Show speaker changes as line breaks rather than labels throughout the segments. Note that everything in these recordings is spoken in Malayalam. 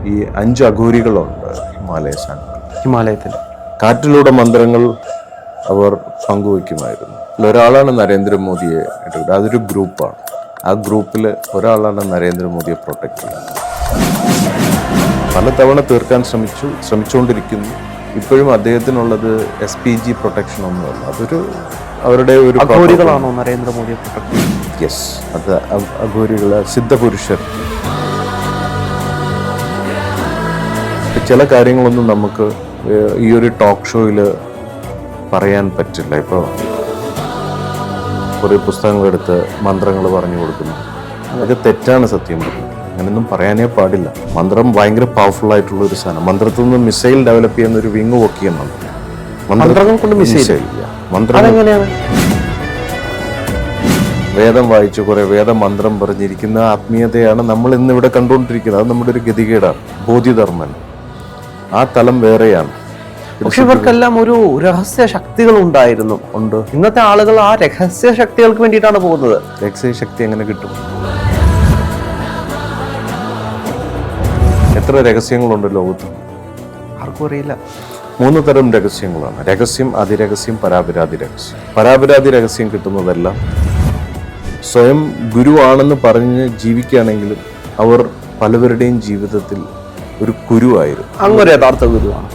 ഈ 5 അഘോരികളുണ്ട്
ഹിമാലയത്തിൽ.
കാറ്റിലൂടെ മന്ത്രങ്ങൾ അവർ പങ്കുവയ്ക്കുമായിരുന്നു. ഒരാളാണ് നരേന്ദ്രമോദിയെ എടുക്കുന്നത്. അതൊരു ഗ്രൂപ്പാണ്. ആ ഗ്രൂപ്പിൽ ഒരാളാണ് നരേന്ദ്രമോദിയെ പ്രൊട്ടക്ട് ചെയ്യുന്നത്. പലതവണ തീർക്കാൻ ശ്രമിച്ചുകൊണ്ടിരിക്കുന്നു. ഇപ്പോഴും അദ്ദേഹത്തിനുള്ളത് SPG പ്രൊട്ടക്ഷൻ ഒന്നുമല്ല. അതൊരു അവരുടെ ഒരു
അഘോരികളാണോ നരേന്ദ്രമോദിയെ പ്രൊട്ടക്ട് ചെയ്യുന്നത്?
യെസ്, അത് അഘോരികൾ, സിദ്ധപുരുഷർ. ചില കാര്യങ്ങളൊന്നും നമുക്ക് ഈ ഒരു ടോക്ക് ഷോയിൽ പറയാൻ പറ്റില്ല. ഇപ്പോൾ കുറേ പുസ്തകങ്ങളെടുത്ത് മന്ത്രങ്ങൾ പറഞ്ഞു കൊടുക്കുന്നു. അതൊക്കെ തെറ്റാണ്. സത്യം പറഞ്ഞത് അങ്ങനെയൊന്നും പറയാനേ പാടില്ല. മന്ത്രം ഭയങ്കര പവർഫുൾ ആയിട്ടുള്ള ഒരു സാധനം. മന്ത്രത്തിൽ നിന്ന് മിസൈൽ ഡെവലപ്പ് ചെയ്യുന്ന ഒരു വിങ് വർക്ക് ചെയ്യുന്നുണ്ട്.
മന്ത്രങ്ങൾ കൊണ്ട് മിസൈൽ
മന്ത്രം വേദം വായിച്ച് കുറെ വേദമന്ത്രം പറഞ്ഞിരിക്കുന്ന ആത്മീയതയാണ് നമ്മൾ ഇന്നിവിടെ കണ്ടുകൊണ്ടിരിക്കുന്നത്. അത് നമ്മുടെ ഒരു ഗതികേടാണ്. ബോധിധർമ്മൻ ആ തലം വേറെയാണ്.
പക്ഷെ ഇവർക്കെല്ലാം ഒരു രഹസ്യ ശക്തികൾ ഉണ്ടായിരുന്നു. ഇന്നത്തെ ആളുകൾ ആ രഹസ്യ ശക്തികൾക്ക് വേണ്ടിയിട്ടാണ് പോകുന്നത്.
രഹസ്യ ശക്തി എങ്ങനെ കിട്ടും? എത്ര രഹസ്യങ്ങളുണ്ട് ലോകത്ത്?
ആർക്കും അറിയില്ല.
3 തരം രഹസ്യങ്ങളാണ്: രഹസ്യം, അതിരഹസ്യം, പരാപരാതി രഹസ്യം. പരാപരാതി രഹസ്യം കിട്ടുന്നതെല്ലാം സ്വയം ഗുരുവാണെന്ന് പറഞ്ഞ് ജീവിക്കുകയാണെങ്കിലും അവർ പലവരുടെയും ജീവിതത്തിൽ ഒരു കുരുവായിരുന്നു.
അങ്ങനെ യഥാർത്ഥ ഗുരുവാണ്.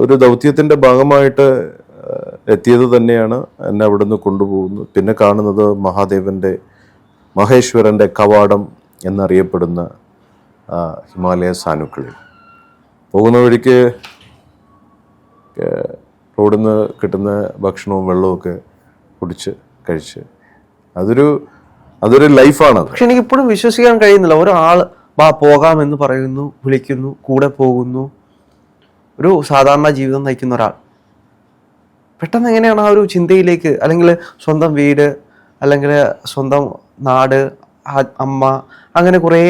ഒരു ദൗത്യത്തിന്റെ ഭാഗമായിട്ട് എത്തിയത് തന്നെയാണ് എന്നെ അവിടുന്ന് കൊണ്ടുപോകുന്നത്. പിന്നെ കാണുന്നത് മഹേശ്വരന്റെ കവാടം എന്നറിയപ്പെടുന്ന ഹിമാലയ സാനുക്കളിൽ പോകുന്ന വഴിക്ക് റോഡിൽ നിന്ന് കിട്ടുന്ന ഭക്ഷണവും വെള്ളവും കുടിച്ച് കഴിച്ച് അതൊരു ലൈഫാണ്.
പക്ഷെ എനിക്കിപ്പോഴും വിശ്വസിക്കാൻ കഴിയുന്നില്ല. ഒരാൾ പോകാമെന്ന് പറയുന്നു, വിളിക്കുന്നു, കൂടെ പോകുന്നു, ഒരു സാധാരണ ജീവിതം നയിക്കുന്ന ഒരാൾ പെട്ടെന്ന് എങ്ങനെയാണ് ആ ഒരു ചിന്തയിലേക്ക്, അല്ലെങ്കിൽ സ്വന്തം വീട്, അല്ലെങ്കിൽ സ്വന്തം നാട്, അമ്മ, അങ്ങനെ കുറേ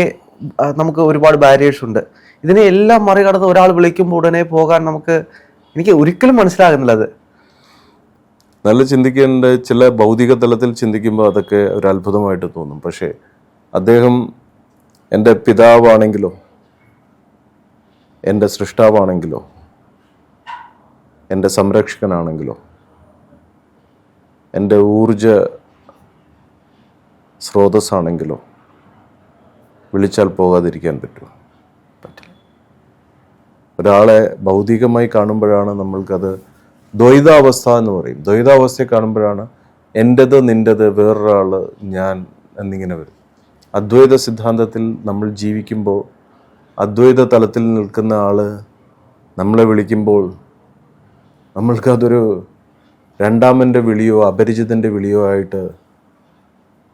നമുക്ക് ഒരുപാട് ബാരിയേഴ്സ് ഉണ്ട്. ഇതിനെ എല്ലാം മറികടന്ന് ഒരാൾ വിളിക്കുമ്പോൾ ഉടനെ പോകാൻ എനിക്ക് ഒരിക്കലും മനസ്സിലാകുന്നില്ല. അത്
നല്ല ചിന്തിക്കേണ്ട ചില ഭൗതിക തലത്തിൽ ചിന്തിക്കുമ്പോൾ അതൊക്കെ ഒരു അത്ഭുതമായിട്ട് തോന്നും. പക്ഷേ അദ്ദേഹം എൻ്റെ പിതാവാണെങ്കിലോ, എൻ്റെ സൃഷ്ടാവാണെങ്കിലോ, എൻ്റെ സംരക്ഷകനാണെങ്കിലോ, എൻ്റെ ഊർജ സ്രോതസ്സാണെങ്കിലോ വിളിച്ചാൽ പോകാതിരിക്കാൻ പറ്റുമോ? പറ്റില്ല. ഒരാളെ ഭൗതികമായി കാണുമ്പോഴാണ് നമ്മൾക്കത് ദ്വൈതാവസ്ഥ എന്ന് പറയും. ദ്വൈതാവസ്ഥയെ കാണുമ്പോഴാണ് എൻ്റെത് നിൻ്റെത്, വേറൊരാൾ ഞാൻ എന്നിങ്ങനെ വരും. അദ്വൈത സിദ്ധാന്തത്തിൽ നമ്മൾ ജീവിക്കുമ്പോൾ അദ്വൈത തലത്തിൽ നിൽക്കുന്ന ആൾ നമ്മളെ വിളിക്കുമ്പോൾ നമ്മൾക്കതൊരു രണ്ടാമൻ്റെ വിളിയോ അപരിചിതൻ്റെ വിളിയോ ആയിട്ട്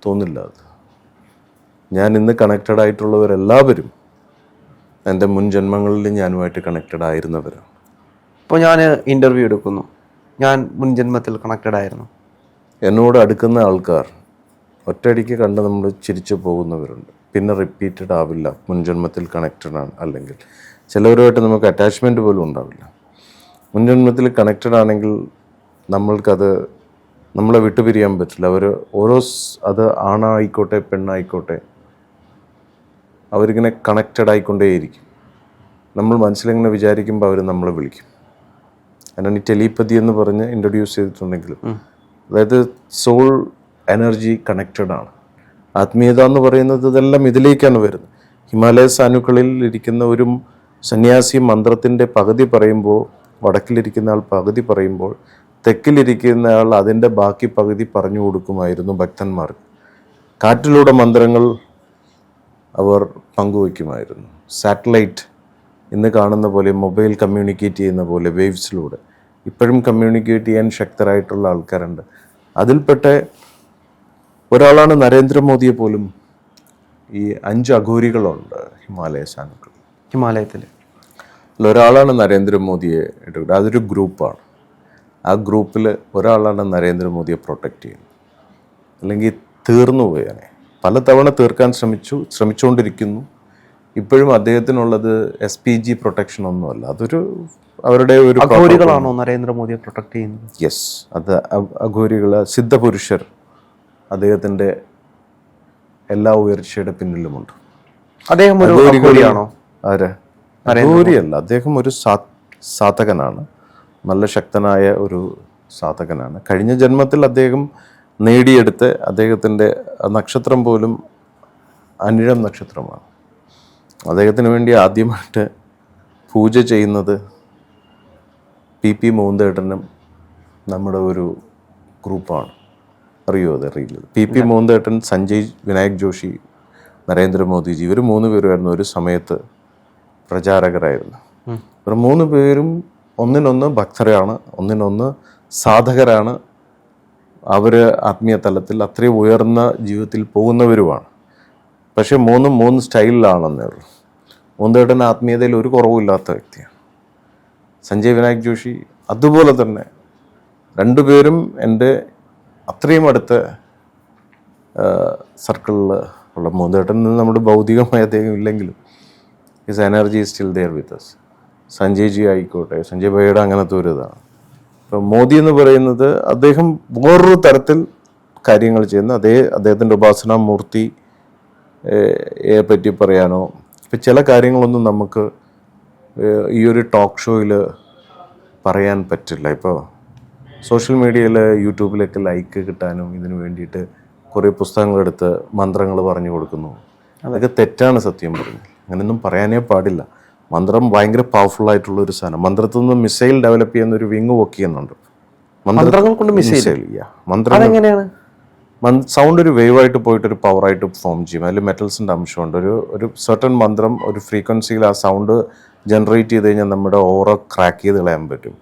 തോന്നില്ല. അത് ഞാൻ ഇന്ന് കണക്റ്റഡ് ആയിട്ടുള്ളവരെല്ലാവരും എൻ്റെ മുൻ ജന്മങ്ങളിൽ ഞാനുമായിട്ട് കണക്റ്റഡ് ആയിരുന്നവരാണ്.
ഇപ്പോൾ ഞാൻ ഇൻ്റർവ്യൂ എടുക്കുന്നു, ഞാൻ മുൻ ജന്മത്തിൽ കണക്റ്റഡ് ആയിരുന്നു.
എന്നോട് അടുക്കുന്ന ആൾക്കാർ ഒറ്റയടിക്ക് കണ്ട് നമ്മൾ ചിരിച്ചു പോകുന്നവരുണ്ട്. പിന്നെ റിപ്പീറ്റഡ് ആവില്ല. മുൻജന്മത്തിൽ കണക്റ്റഡ് ആണ്. അല്ലെങ്കിൽ ചിലവരുമായിട്ട് നമുക്ക് അറ്റാച്ച്മെൻറ്റ് പോലും ഉണ്ടാവില്ല. മുൻജന്മത്തിൽ കണക്റ്റഡ് ആണെങ്കിൽ നമ്മൾക്കത് നമ്മളെ വിട്ടുപിരിയാൻ പറ്റില്ല. അവർ അത് ആണായിക്കോട്ടെ പെണ്ണായിക്കോട്ടെ അവരിങ്ങനെ കണക്റ്റഡ് ആയിക്കൊണ്ടേയിരിക്കും. നമ്മൾ മനസ്സിലിങ്ങനെ വിചാരിക്കുമ്പോൾ അവർ നമ്മളെ വിളിക്കും. അതിനാണ് ഈ ടെലിപ്പതി എന്ന് പറഞ്ഞ് ഇൻട്രൊഡ്യൂസ് ചെയ്തിട്ടുണ്ടെങ്കിലും, അതായത് സോൾ എനർജി കണക്റ്റഡ് ആണ്. ആത്മീയത എന്ന് പറയുന്നത് ഇതെല്ലാം ഇതിലേക്കാണ് വരുന്നത്. ഹിമാലയ സാനുക്കളിൽ ഇരിക്കുന്ന ഒരു സന്യാസി മന്ത്രത്തിൻ്റെ പകുതി പറയുമ്പോൾ, വടക്കിലിരിക്കുന്ന ആൾ പകുതി പറയുമ്പോൾ, തെക്കിലിരിക്കുന്ന ആൾ അതിൻ്റെ ബാക്കി പകുതി പറഞ്ഞു കൊടുക്കുമായിരുന്നു ഭക്തന്മാർക്ക്. കാറ്റിലൂടെ മന്ത്രങ്ങൾ അവർ പങ്കുവയ്ക്കുമായിരുന്നു. സാറ്റലൈറ്റ് ഇന്ന് കാണുന്ന പോലെ, മൊബൈൽ കമ്മ്യൂണിക്കേറ്റ് ചെയ്യുന്ന പോലെ വേവ്സിലൂടെ ഇപ്പോഴും കമ്മ്യൂണിക്കേറ്റ് ചെയ്യാൻ ശക്തരായിട്ടുള്ള ആൾക്കാരുണ്ട്. അതിൽപ്പെട്ട ഒരാളാണ് നരേന്ദ്രമോദിയെ പോലും ഈ 5 അഘോരികളുണ്ട് ഹിമാലയ സാനുക്കൾ.
ഹിമാലയത്തിൽ
ഒരാളാണ് നരേന്ദ്രമോദിയെ എടുക്കുന്നത്. അതൊരു ഗ്രൂപ്പാണ്. ആ ഗ്രൂപ്പിൽ ഒരാളാണ് നരേന്ദ്രമോദിയെ പ്രൊട്ടക്റ്റ് ചെയ്യുന്നത്. അല്ലെങ്കിൽ തീർന്നു പോയാനെ പലതവണ തീർക്കാൻ ശ്രമിച്ചുകൊണ്ടിരിക്കുന്നു. ഇപ്പോഴും അദ്ദേഹത്തിനുള്ളത് SPG പ്രൊട്ടക്ഷൻ ഒന്നുമല്ല. അതൊരു അവരുടെ ഒരു
അഘോരികളാണോ നരേന്ദ്രമോദിയെ പ്രൊട്ടക്ട് ചെയ്യുന്നത്?
യെസ്, അത് അഘോരികൾ, സിദ്ധപുരുഷർ അദ്ദേഹത്തിൻ്റെ എല്ലാ ഉയർച്ചയുടെ പിന്നിലുമുണ്ട്.
അദ്ദേഹം ഒരു അഘോരിയാണോ?
ആര്? അഘോരിയല്ല, അദ്ദേഹം ഒരു സാധകനാണ്, നല്ല ശക്തനായ ഒരു സാധകനാണ്. കഴിഞ്ഞ ജന്മത്തിൽ അദ്ദേഹം നേടിയെടുത്ത് അദ്ദേഹത്തിൻ്റെ നക്ഷത്രം പോലും അനിഴം നക്ഷത്രമാണ്. അദ്ദേഹത്തിന് വേണ്ടി ആദ്യമായിട്ട് പൂജ ചെയ്യുന്നത് PP മോന്തേട്ടനും നമ്മുടെ ഒരു ഗ്രൂപ്പാണ്. അറിയോ? അത് അറിയില്ല. PP മോന്തേട്ടൻ, സഞ്ജയ് വിനായക് ജോഷി, നരേന്ദ്രമോദിജി, ഇവർ 3 പേരുമായിരുന്നു ഒരു സമയത്ത് പ്രചാരകരായിരുന്നു. ഇവർ 3 പേരും ഒന്നിനൊന്ന് ഭക്തരാണ്, ഒന്നിനൊന്ന് സാധകരാണ്. അവർ ആത്മീയ തലത്തിൽ അത്രയും ഉയർന്ന ജീവിതത്തിൽ പോകുന്നവരുമാണ്. പക്ഷേ 3 സ്റ്റൈലിലാണെന്നേ ഉള്ളൂ. മോന്തേട്ടൻ ആത്മീയതയിൽ ഒരു കുറവുമില്ലാത്ത വ്യക്തിയാണ്. സഞ്ജയ് വിനായക് ജോഷി അതുപോലെ തന്നെ. 2 പേരും എൻ്റെ അത്രയും അടുത്ത സർക്കിളിൽ ഉള്ള. മോന്തേട്ടൻ നമ്മുടെ ഭൗതികമായി അദ്ദേഹം ഇല്ലെങ്കിലും his energy still there with us. Sanjay ji ആയിക്കോട്ടെ, സഞ്ജയ് ഭായിയുടെ അങ്ങനത്തെ ഒരു ഇതാണ്. ഇപ്പം മോദി എന്ന് പറയുന്നത് അദ്ദേഹം വേറൊരു തരത്തിൽ കാര്യങ്ങൾ ചെയ്യുന്ന അദ്ദേഹത്തിൻ്റെ ഉപാസനാമൂർത്തിയെ പറ്റി പറയാനോ ഇപ്പം ചില കാര്യങ്ങളൊന്നും നമുക്ക് ഈ ഒരു ടോക്ക് ഷോയിൽ പറയാൻ പറ്റില്ല. ഇപ്പോൾ സോഷ്യൽ മീഡിയയിൽ യൂട്യൂബിലൊക്കെ ലൈക്ക് കിട്ടാനും ഇതിനു വേണ്ടിയിട്ട് കുറേ പുസ്തകങ്ങളെടുത്ത് മന്ത്രങ്ങൾ പറഞ്ഞു കൊടുക്കുന്നു. അതൊക്കെ തെറ്റാണ് സത്യം പറഞ്ഞാൽ. അങ്ങനെയൊന്നും പറയാനേ പാടില്ല. മന്ത്രം ഭയങ്കര പവർഫുൾ ആയിട്ടുള്ള ഒരു സാധനം. മന്ത്രത്തിൽ നിന്ന് മിസൈൽ ഡെവലപ്പ് ചെയ്യുന്ന ഒരു വിങ് വർക്ക് ചെയ്യുന്നുണ്ട്. സൗണ്ട് ഒരു വേവായിട്ട് പോയിട്ട് ഒരു പവറായിട്ട് ഫോം ചെയ്യും. അതിൽ മെറ്റൽസിൻ്റെ അംശമുണ്ട്. ഒരു സർട്ടൺ മന്ത്രം ഒരു ഫ്രീക്വൻസിയിൽ ആ സൗണ്ട് ജനറേറ്റ് ചെയ്ത് കഴിഞ്ഞാൽ നമ്മുടെ ഓറ ക്രാക്ക് ചെയ്ത് കളയാൻ പറ്റും.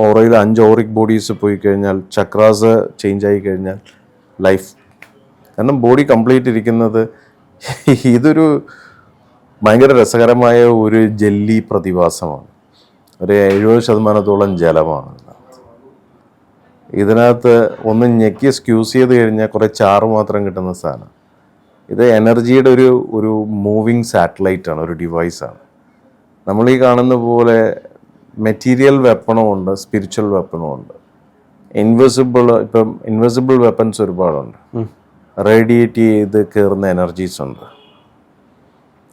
ഓറയിൽ 5 ഓറിക് ബോഡീസ് പോയി കഴിഞ്ഞാൽ, ചക്രാസ് ചേഞ്ച് ആയി കഴിഞ്ഞാൽ ലൈഫ്. കാരണം ബോഡി കംപ്ലീറ്റ് ഇരിക്കുന്നത് ഇതൊരു ഭയങ്കര രസകരമായ ഒരു ജെല്ലി പ്രതിഭാസമാണ്. ഒരു 70% ജലമാണ് ഇതിനകത്ത്. ഒന്ന് ഞെക്കി സ്ക്യൂസ് ചെയ്ത് കഴിഞ്ഞാൽ കുറേ ചാറ് മാത്രം കിട്ടുന്ന സാധനം. ഇത് എനർജിയുടെ ഒരു മൂവിങ് സാറ്റലൈറ്റാണ്, ഒരു ഡിവൈസാണ്. നമ്മൾ ഈ കാണുന്ന പോലെ മെറ്റീരിയൽ വെപ്പണും ഉണ്ട്, സ്പിരിച്വൽ വെപ്പണും ഉണ്ട്. ഇൻവിസിബിൾ വെപ്പൺസ് ഒരുപാടുണ്ട്. റേഡിയേറ്റ് ചെയ്ത് കയറുന്ന എനർജീസ് ഉണ്ട്.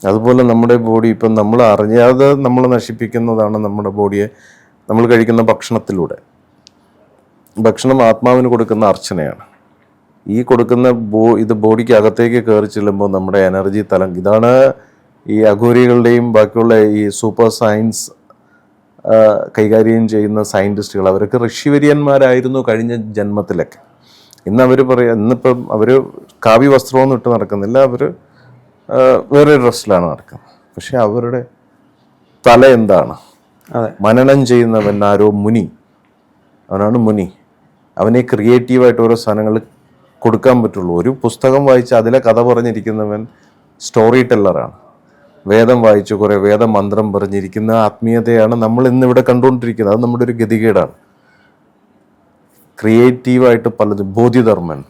അതുപോലെ നമ്മുടെ ബോഡി ഇപ്പം നമ്മൾ അറിയാതെ നമ്മൾ നശിപ്പിക്കുന്നതാണ് നമ്മുടെ ബോഡിയെ. നമ്മൾ കഴിക്കുന്ന ഭക്ഷണത്തിലൂടെ. ഭക്ഷണം ആത്മാവിന് കൊടുക്കുന്ന അർച്ചനയാണ്. ഈ കൊടുക്കുന്ന ഇത് ബോഡിക്ക് അകത്തേക്ക് കയറി ചെല്ലുമ്പോൾ നമ്മുടെ എനർജി തലം. ഇതാണ് ഈ അഘോരികളുടെയും ബാക്കിയുള്ള ഈ സൂപ്പർ സയൻസ് കൈകാര്യം ചെയ്യുന്ന സയൻറ്റിസ്റ്റുകൾ. അവരൊക്കെ ഋഷിവര്യന്മാരായിരുന്നു കഴിഞ്ഞ ജന്മത്തിലൊക്കെ. ഇന്നിപ്പം അവർ കാവ്യ വസ്ത്രമൊന്നും ഇട്ട് നടക്കുന്നില്ല. അവർ വേറെ ഡ്രസ്സിലാണ് നടക്കുന്നത്. പക്ഷെ അവരുടെ തല എന്താണ്? മനനം ചെയ്യുന്നവൻ ആരോ മുനി. അവനാണ് മുനി. അവനെ ക്രിയേറ്റീവായിട്ട് ഓരോ സാധനങ്ങൾ കൊടുക്കാൻ പറ്റുള്ളൂ. ഒരു പുസ്തകം വായിച്ച് അതിലെ കഥ പറഞ്ഞിരിക്കുന്നവൻ സ്റ്റോറി ടെല്ലറാണ്. വേദം വായിച്ച് കുറേ വേദമന്ത്രം പറഞ്ഞിരിക്കുന്ന ആത്മീയതയാണ് നമ്മൾ ഇന്നിവിടെ കണ്ടുകൊണ്ടിരിക്കുന്നത്. അത് നമ്മുടെ ഒരു ഗതികേടാണ്. ക്രിയേറ്റീവായിട്ട് പലതും ബോധിധർമ്മൻ,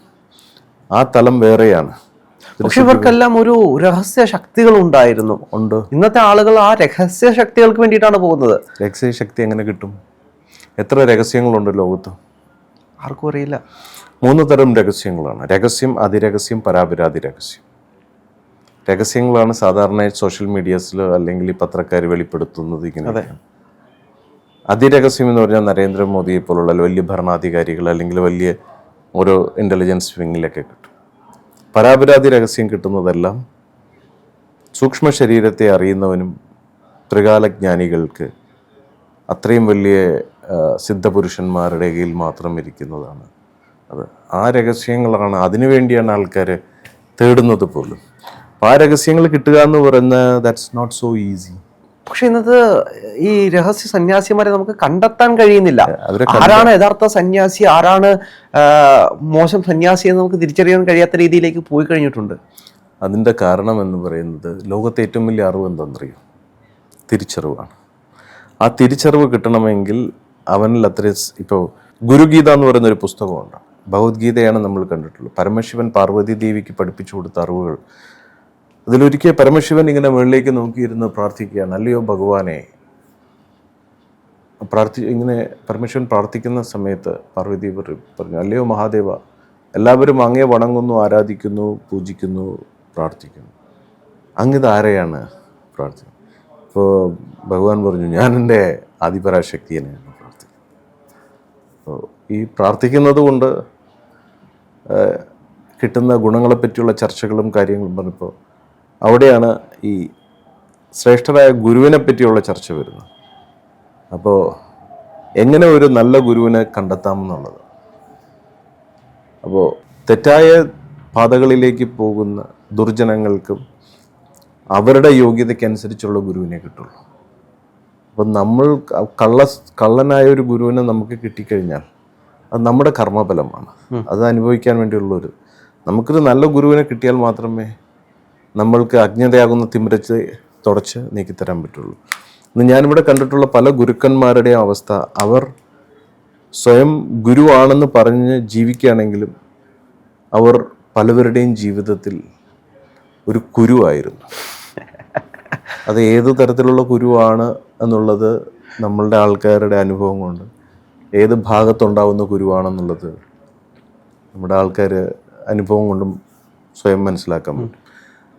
ആ തലം വേറെയാണ്.
പക്ഷെ ഇവർക്കെല്ലാം ഒരു രഹസ്യ ശക്തികൾ ഉണ്ടായിരുന്നു.
ഉണ്ട്.
ഇന്നത്തെ ആളുകൾ ആ രഹസ്യ ശക്തികൾക്ക് വേണ്ടിയിട്ടാണ് പോകുന്നത്.
രഹസ്യ ശക്തി എങ്ങനെ കിട്ടും? എത്ര രഹസ്യങ്ങളുണ്ട് ലോകത്ത്?
ആർക്കും അറിയില്ല.
3 തരം രഹസ്യങ്ങളാണ്. രഹസ്യം, അതിരഹസ്യം, പരാപരാതി രഹസ്യം. രഹസ്യങ്ങളാണ് സാധാരണ സോഷ്യൽ മീഡിയാസിൽ അല്ലെങ്കിൽ പത്രക്കാർ വെളിപ്പെടുത്തുന്നത്. ഇങ്ങനെ അതിരഹസ്യം എന്ന് പറഞ്ഞാൽ നരേന്ദ്രമോദിയെ പോലുള്ള വലിയ ഭരണാധികാരികൾ അല്ലെങ്കിൽ വലിയ ഓരോ ഇൻ്റലിജൻസ് വിങ്ങിലൊക്കെ കിട്ടും. പരാപരാതി രഹസ്യം കിട്ടുന്നതെല്ലാം സൂക്ഷ്മ ശരീരത്തെ അറിയുന്നവനും ത്രികാലജ്ഞാനികൾക്ക്, അത്രയും വലിയ സിദ്ധപുരുഷന്മാരുടെ കയ്യിൽ മാത്രം ഇരിക്കുന്നതാണ്. അത് ആ രഹസ്യങ്ങളാണ്. അതിനുവേണ്ടിയാണ് ആൾക്കാർ തേടുന്നത് പോലും. ആ രഹസ്യങ്ങൾ കിട്ടുക എന്ന് പറയുന്നത് ദാറ്റ്സ് നോട്ട് സോ ഈസി.
പക്ഷെ ഇന്നത്തെ ഈ രഹസ്യ സന്യാസിമാരെ നമുക്ക് കണ്ടെത്താൻ കഴിയുന്നില്ല. ആരാണ് യഥാർത്ഥ സന്യാസി, ആരാണ് മോശം സന്യാസി എന്ന് നമുക്ക് തിരിച്ചറിയാൻ കഴിയാത്ത രീതിയിലേക്ക് പോയി കഴിഞ്ഞിട്ടുണ്ട്.
അതിൻ്റെ കാരണം എന്ന് പറയുന്നത് ലോകത്തെ ഏറ്റവും വലിയ അറിവ് എന്താണെന്നറിയോ? തിരിച്ചറിവാണ്. ആ തിരിച്ചറിവ് കിട്ടണമെങ്കിൽ അവനിൽ അത്രയും. ഇപ്പോൾ ഗുരുഗീത എന്ന് പറയുന്നൊരു പുസ്തകമുണ്ട്. ഭഗവത്ഗീതയാണ് നമ്മൾ കണ്ടിട്ടുള്ളത്. പരമശിവൻ പാർവതി ദേവിക്ക് പഠിപ്പിച്ചു കൊടുത്ത അറിവുകൾ. അതിലൊരിക്കൽ പരമശിവൻ ഇങ്ങനെ മുകളിലേക്ക് നോക്കിയിരുന്ന് പ്രാർത്ഥിക്കുകയാണ്. അല്ലയോ ഭഗവാനെ, ഇങ്ങനെ പരമശിവൻ പ്രാർത്ഥിക്കുന്ന സമയത്ത് പാർവതി പറഞ്ഞു, അല്ലയോ മഹാദേവ, എല്ലാവരും അങ്ങേ വണങ്ങുന്നു, ആരാധിക്കുന്നു, പൂജിക്കുന്നു, പ്രാർത്ഥിക്കുന്നു. അങ്ങിത് ആരെയാണ് പ്രാർത്ഥിക്കുന്നത്? ഇപ്പോൾ ഭഗവാൻ പറഞ്ഞു, ഞാൻ എൻ്റെ ആദിപരാശക്തിയെയാണ് പ്രാർത്ഥിക്കുന്നത്. അപ്പോൾ ഈ പ്രാർത്ഥിക്കുന്നത് കൊണ്ട് കിട്ടുന്ന ഗുണങ്ങളെ പറ്റിയുള്ള ചർച്ചകളും കാര്യങ്ങളും പറഞ്ഞപ്പോൾ അവിടെയാണ് ഈ ശ്രേഷ്ഠരായ ഗുരുവിനെ പറ്റിയുള്ള ചർച്ച വരുന്നത്. അപ്പോൾ എങ്ങനെ ഒരു നല്ല ഗുരുവിനെ കണ്ടെത്താമെന്നുള്ളത്. അപ്പോൾ തെറ്റായ പാതകളിലേക്ക് പോകുന്ന ദുർജനങ്ങൾക്കും അവരുടെ യോഗ്യതയ്ക്കനുസരിച്ചുള്ള ഗുരുവിനെ കിട്ടുള്ളൂ. അപ്പം നമ്മൾ കള്ളനായ ഒരു ഗുരുവിനെ നമുക്ക് കിട്ടിക്കഴിഞ്ഞാൽ അത് നമ്മുടെ കർമ്മഫലമാണ്. അത് അനുഭവിക്കാൻ വേണ്ടിയുള്ളൊരു നമുക്കൊരു നല്ല ഗുരുവിനെ കിട്ടിയാൽ മാത്രമേ നമ്മൾക്ക് അജ്ഞതയാകുന്ന തിമിരച്ച് തുടച്ച് നീക്കിത്തരാൻ പറ്റുള്ളൂ. ഇന്ന് ഞാനിവിടെ കണ്ടിട്ടുള്ള പല ഗുരുക്കന്മാരുടെയും അവസ്ഥ, അവർ സ്വയം ഗുരുവാണെന്ന് പറഞ്ഞ് ജീവിക്കുകയാണെങ്കിലും അവർ പലവരുടെയും ജീവിതത്തിൽ ഒരു കുരുവായിരുന്നു. അത് ഏത് തരത്തിലുള്ള കുരുവാണ് എന്നുള്ളത് നമ്മളുടെ ആൾക്കാരുടെ അനുഭവം കൊണ്ട്, ഏത് ഭാഗത്തുണ്ടാവുന്ന കുരുവാണെന്നുള്ളത് നമ്മുടെ ആൾക്കാർ അനുഭവം കൊണ്ടും സ്വയം മനസ്സിലാക്കാൻ പറ്റും.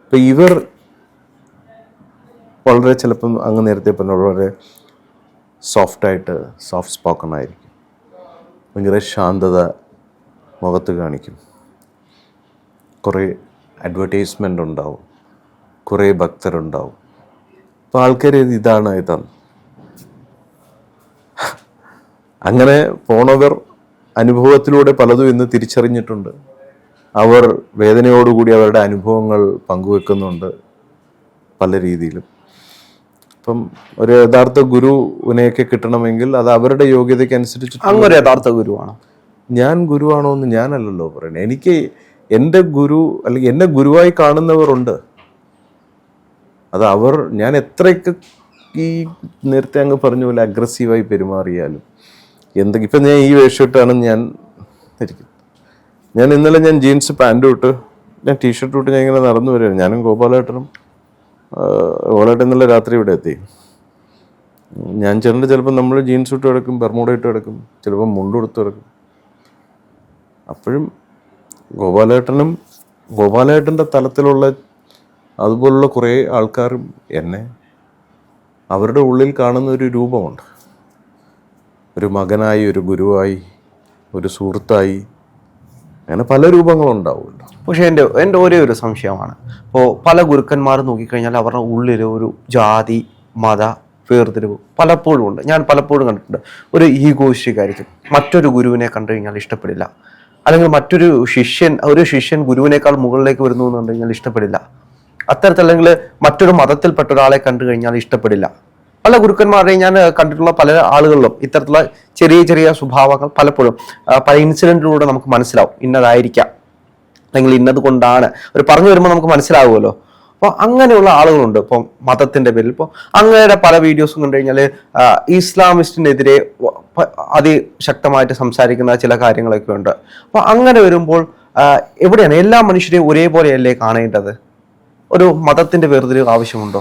ഇപ്പം ഇവർ വളരെ ചിലപ്പം അങ്ങ് നേരത്തെ പറഞ്ഞ വളരെ സോഫ്റ്റ് സ്പോക്കൺ ആയിരിക്കും, ഭയങ്കര ശാന്തത മുഖത്ത് കാണിക്കും, കുറേ അഡ്വർടൈസ്മെൻ്റ് ഉണ്ടാവും, കുറേ ഭക്തരുണ്ടാവും. അപ്പോൾ ആൾക്കാർ ഇതാണ്. അങ്ങനെ പോണവർ അനുഭവത്തിലൂടെ പലതും ഇന്ന് തിരിച്ചറിഞ്ഞിട്ടുണ്ട്. അവർ വേദനയോടുകൂടി അവരുടെ അനുഭവങ്ങൾ പങ്കുവെക്കുന്നുണ്ട് പല രീതിയിലും. അപ്പം ഒരു യഥാർത്ഥ ഗുരുവിനെയൊക്കെ കിട്ടണമെങ്കിൽ അത് അവരുടെ യോഗ്യതയ്ക്ക് അനുസരിച്ച്.
അങ്ങൊരു യഥാർത്ഥ ഗുരുവാണോ?
ഞാൻ ഗുരുവാണോ എന്ന് ഞാനല്ലല്ലോ പറയണേ. എനിക്ക് എൻ്റെ ഗുരു അല്ലെങ്കിൽ എന്നെ ഗുരുവായി കാണുന്നവരുണ്ട്. അത് ഞാൻ എത്രയൊക്കെ ഈ നേരത്തെ അങ്ങ് പറഞ്ഞ പോലെ അഗ്രസീവായി പെരുമാറിയാലും ഇപ്പം ഞാൻ ഈ വേഷമിട്ടാണ് ഞാൻ ഇരിക്കുന്നത്. ഇന്നലെ ഞാൻ ജീൻസ് പാൻറ്റും ഇട്ട് ഞാൻ ടീഷർട്ട് ഇട്ട് ഞാൻ ഇങ്ങനെ നടന്നു വരികയാണ്. ഞാനും ഗോപാലേട്ടനും ഇന്നലെ രാത്രി ഇവിടെ എത്തി. ഞാൻ ചിലപ്പോൾ നമ്മൾ ജീൻസ് ഇട്ട് കിടക്കും, ബർമൂഡ ഇട്ട് കിടക്കും, ചിലപ്പോൾ മുണ്ടെടുത്ത് കിടക്കും. അപ്പോഴും ഗോപാലേട്ടൻ്റെ തലത്തിലുള്ള അതുപോലുള്ള കുറേ ആൾക്കാരും എന്നെ അവരുടെ ഉള്ളിൽ കാണുന്ന ഒരു രൂപമുണ്ട്. ഒരു മകനായി, ഒരു ഗുരുവായി, ഒരു സുഹൃത്തായി, അങ്ങനെ പല രൂപങ്ങളുണ്ടാവുമല്ലോ.
പക്ഷേ എൻ്റെ ഒരേ ഒരു സംശയമാണ്, ഇപ്പോൾ പല ഗുരുക്കന്മാരും നോക്കിക്കഴിഞ്ഞാൽ അവരുടെ ഉള്ളിൽ ഒരു ജാതി മത വേർതിരിവ് പലപ്പോഴും ഉണ്ട്. ഞാൻ പലപ്പോഴും കണ്ടിട്ടുണ്ട്. ഒരു ഈഗോയിസ്റ്റിക് ആയിരിക്കും. മറ്റൊരു ഗുരുവിനെ കണ്ടു കഴിഞ്ഞാൽ ഇഷ്ടപ്പെടില്ല, അല്ലെങ്കിൽ ഒരു ശിഷ്യൻ ഗുരുവിനേക്കാൾ മുകളിലേക്ക് വരുന്നു എന്ന് കണ്ടു കഴിഞ്ഞാൽ ഇഷ്ടപ്പെടില്ല. അത്തരത്തിലല്ലെങ്കിൽ മറ്റൊരു മതത്തിൽപ്പെട്ട ഒരാളെ കണ്ടു കഴിഞ്ഞാൽ ഇഷ്ടപ്പെടില്ല. പല ഗുരുക്കന്മാരുടെയും ഞാൻ കണ്ടിട്ടുള്ള പല ആളുകളിലും ഇത്തരത്തിലുള്ള ചെറിയ ചെറിയ സ്വഭാവങ്ങൾ പലപ്പോഴും പല ഇൻസിഡൻറ്റിലൂടെ നമുക്ക് മനസ്സിലാവും. ഇന്നതായിരിക്കാം, അല്ലെങ്കിൽ ഇന്നത് കൊണ്ടാണ് ഒരു പറഞ്ഞു വരുമ്പോൾ നമുക്ക് മനസ്സിലാവുമല്ലോ. അപ്പോൾ അങ്ങനെയുള്ള ആളുകളുണ്ട്. ഇപ്പം മതത്തിന്റെ പേരിൽ ഇപ്പോൾ അങ്ങനെയുടെ പല വീഡിയോസും കണ്ടു കഴിഞ്ഞാൽ ഇസ്ലാമിസ്റ്റിനെതിരെ അതിശക്തമായിട്ട് സംസാരിക്കുന്ന ചില കാര്യങ്ങളൊക്കെ ഉണ്ട്. അപ്പോൾ അങ്ങനെ വരുമ്പോൾ എവിടെയാണ് എല്ലാ മനുഷ്യരെയും ഒരേപോലെയല്ലേ കാണേണ്ടത്? ഒരു മതത്തിന്റെ വേർതിരിവ് ആവശ്യമുണ്ടോ?